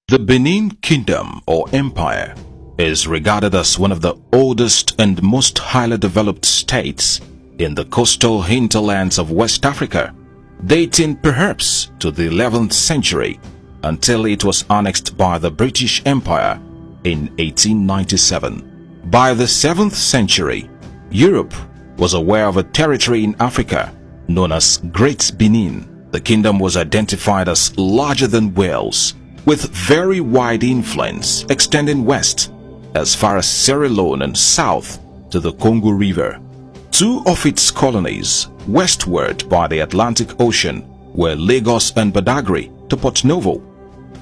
The Benin Kingdom or Empire is regarded as one of the oldest and most highly developed states in the coastal hinterlands of West Africa, dating perhaps to the 11th century until it was annexed by the British Empire in 1897. By the 7th century, Europe was aware of a territory in Africa known as Great Benin. The kingdom was identified as larger than Wales, with very wide influence extending west as far as Sierra Leone and south to the Congo River. Two of its colonies westward by the Atlantic Ocean were Lagos and Badagry to Port Novo.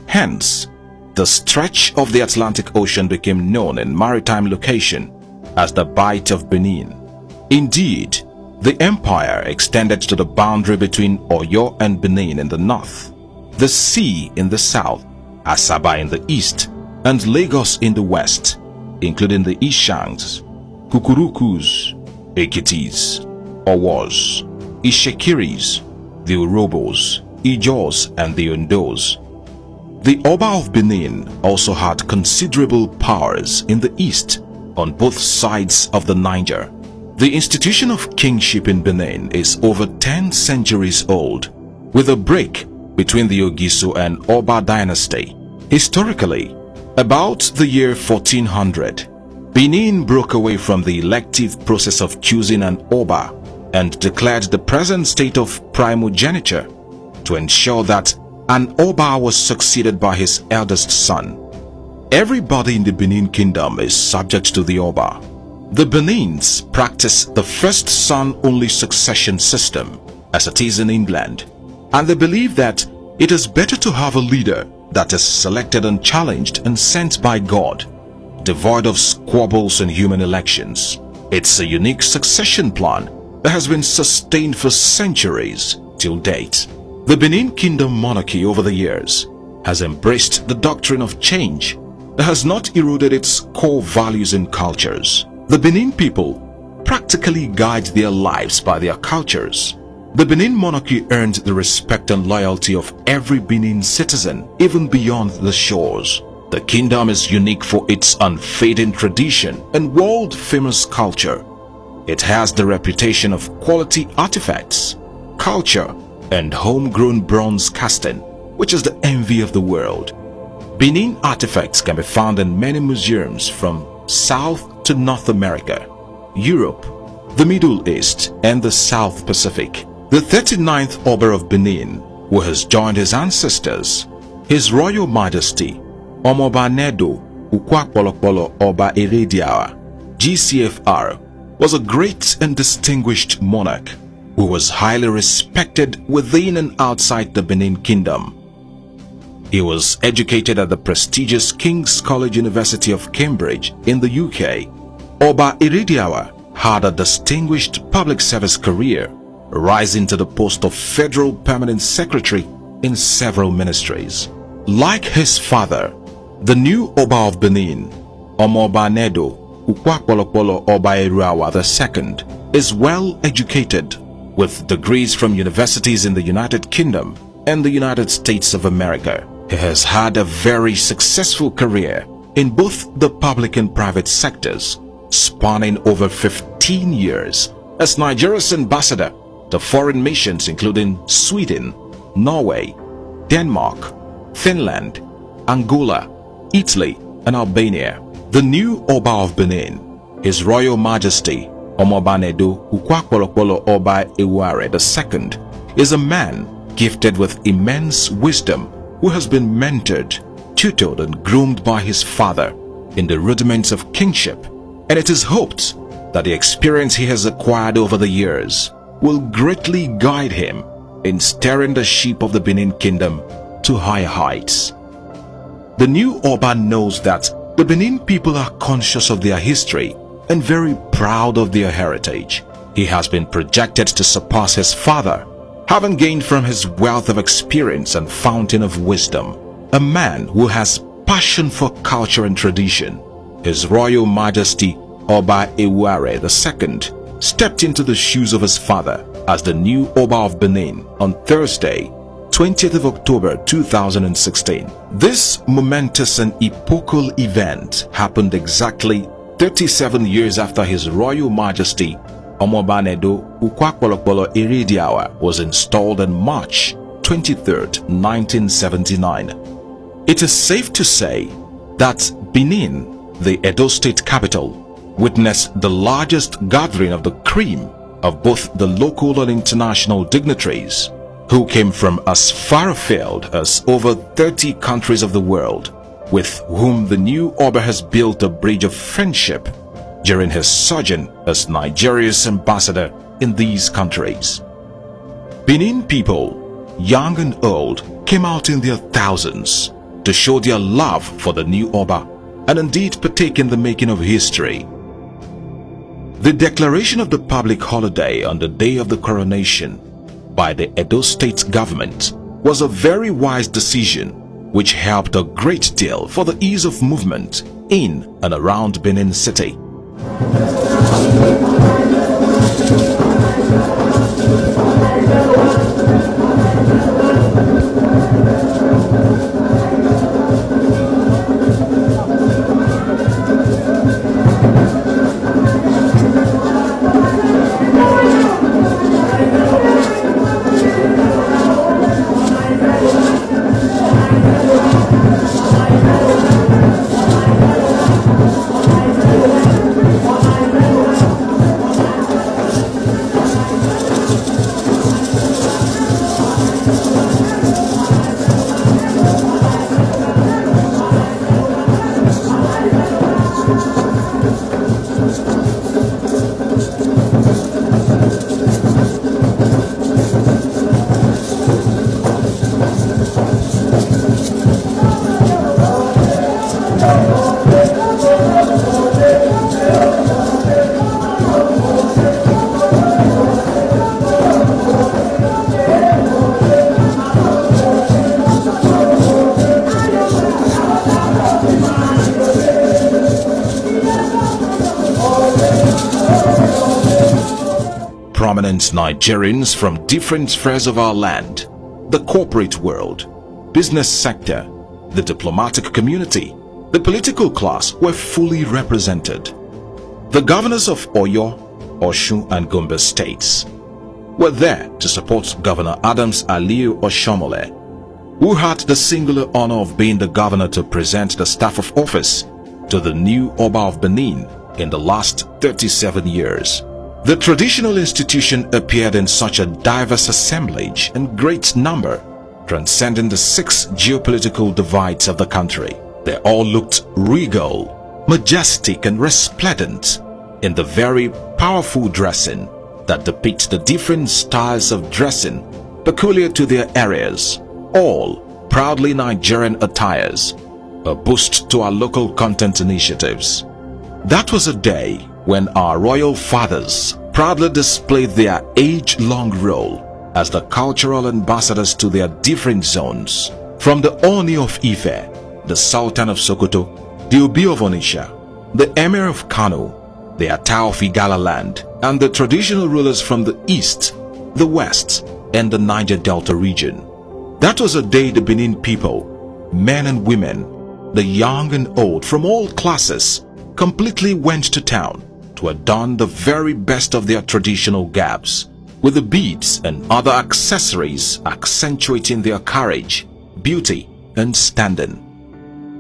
Hence, the stretch of the Atlantic Ocean became known in maritime location as the Bight of Benin. Indeed, the empire extended to the boundary between Oyo and Benin in the north, the sea in the south, Asaba in the east, and Lagos in the west, including the Ishangs, Kukurukus, Ekitis, Owos, Ishekiris, the Urobos, Ijos, and the Ondos. The Oba of Benin also had considerable powers in the east on both sides of the Niger. The institution of kingship in Benin is over 10 centuries old, with a break between the Ogiso and Oba dynasty. Historically, about the year 1400, Benin broke away from the elective process of choosing an Oba and declared the present state of primogeniture to ensure that an Oba was succeeded by his eldest son. Everybody in the Benin kingdom is subject to the Oba. The Benins practice the first son-only succession system, as it is in England, and they believe that it is better to have a leader that is selected and challenged and sent by God, devoid of squabbles and human elections. It's a unique succession plan that has been sustained for centuries till date. The Benin Kingdom monarchy over the years has embraced the doctrine of change that has not eroded its core values and cultures. The Benin people practically guide their lives by their cultures. The Benin monarchy earned the respect and loyalty of every Benin citizen, even beyond the shores. The kingdom is unique for its unfading tradition and world-famous culture. It has the reputation of quality artifacts, culture, and homegrown bronze casting, which is the envy of the world. Benin artifacts can be found in many museums from South to North America, Europe, the Middle East, and the South Pacific. The 39th Oba of Benin, who has joined his ancestors, His Royal Majesty Omoba Nedo Ukwakpolokpolo Oba Erediawa, GCFR, was a great and distinguished monarch who was highly respected within and outside the Benin Kingdom. He was educated at the prestigious King's College University of Cambridge in the UK. Oba Erediawa had a distinguished public service career, rising to the post of Federal Permanent Secretary in several ministries. Like his father, the new Oba of Benin, Omoba Nedo Ukwakpolokpolo Oba Eruawa II, is well educated with degrees from universities in the United Kingdom and the United States of America. He has had a very successful career in both the public and private sectors, spanning over 15 years as Nigeria's ambassador to foreign missions including Sweden, Norway, Denmark, Finland, Angola, Italy, and Albania. The new Oba of Benin, His Royal Majesty Omoba Nedo Ukwakpolokpolo Oba Ewuare II, is a man gifted with immense wisdom who has been mentored, tutored, and groomed by his father in the rudiments of kingship, and it is hoped that the experience he has acquired over the years will greatly guide him in steering the ship of the Benin Kingdom to higher heights. The new Oba knows that the Benin people are conscious of their history and very proud of their heritage. He has been projected to surpass his father, having gained from his wealth of experience and fountain of wisdom. A man who has passion for culture and tradition, His Royal Majesty Oba Ewuare II stepped into the shoes of his father as the new Oba of Benin on Thursday, 20th of October 2016. This momentous and epochal event happened exactly 37 years after His Royal Majesty Omobanedo Ukwakwolokpolo Iridiawa was installed on March 23rd, 1979. It is safe to say that Benin, the Edo State capital, witnessed the largest gathering of the cream of both the local and international dignitaries who came from as far afield as over 30 countries of the world, with whom the new Oba has built a bridge of friendship during his sojourn as Nigeria's ambassador in these countries. Benin people, young and old, came out in their thousands to show their love for the new Oba and indeed partake in the making of history. The declaration of the public holiday on the day of the coronation by the Edo State government was a very wise decision which helped a great deal for the ease of movement in and around Benin City. Prominent Nigerians from different spheres of our land, the corporate world, business sector, the diplomatic community, the political class were fully represented. The governors of Oyo, Osun and Gombe states were there to support Governor Adams Aliyu Oshomole, who had the singular honor of being the governor to present the staff of office to the new Oba of Benin in the last 37 years. The traditional institution appeared in such a diverse assemblage and great number, transcending the 6 geopolitical divides of the country. They all looked regal, majestic and resplendent in the very powerful dressing that depicts the different styles of dressing peculiar to their areas, all proudly Nigerian attires, a boost to our local content initiatives. That was a day when our royal fathers proudly displayed their age-long role as the cultural ambassadors to their different zones. From the Oni of Ife, the Sultan of Sokoto, the Obi of Onitsha, the Emir of Kano, the Ata of Igala land, and the traditional rulers from the east, the west, and the Niger Delta region. That was a day the Benin people, men and women, the young and old from all classes, completely went to town to adorn the very best of their traditional garbs, with the beads and other accessories accentuating their courage, beauty, and standing.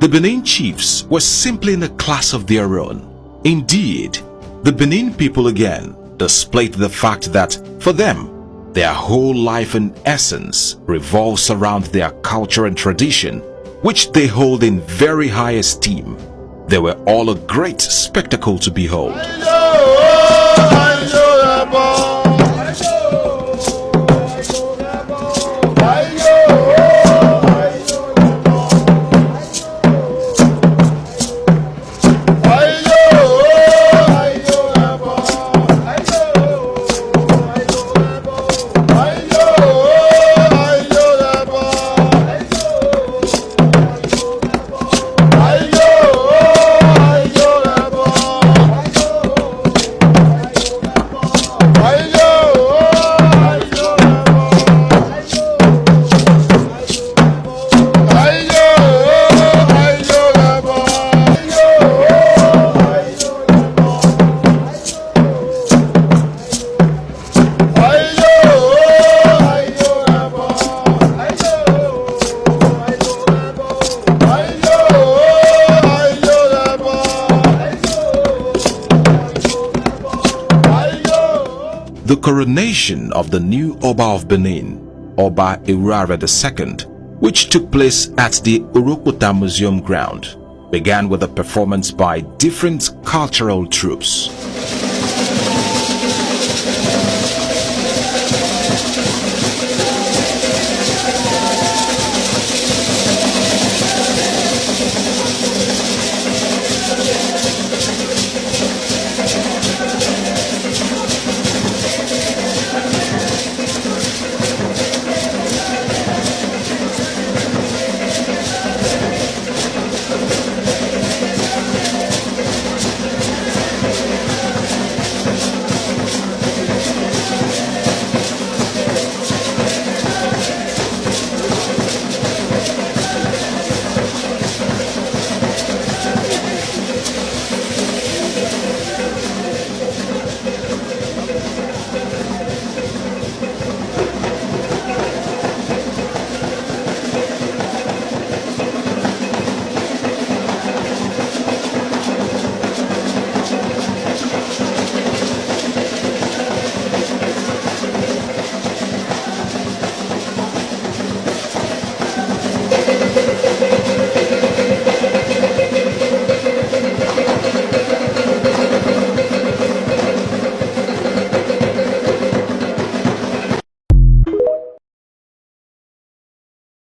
The Benin chiefs were simply in a class of their own. Indeed, the Benin people again displayed the fact that, for them, their whole life and essence revolves around their culture and tradition, which they hold in very high esteem. They were all a great spectacle to behold. coronation of the new Oba of Benin, Oba Irara II, which took place at the Urukuta Museum ground, began with a performance by different cultural troops.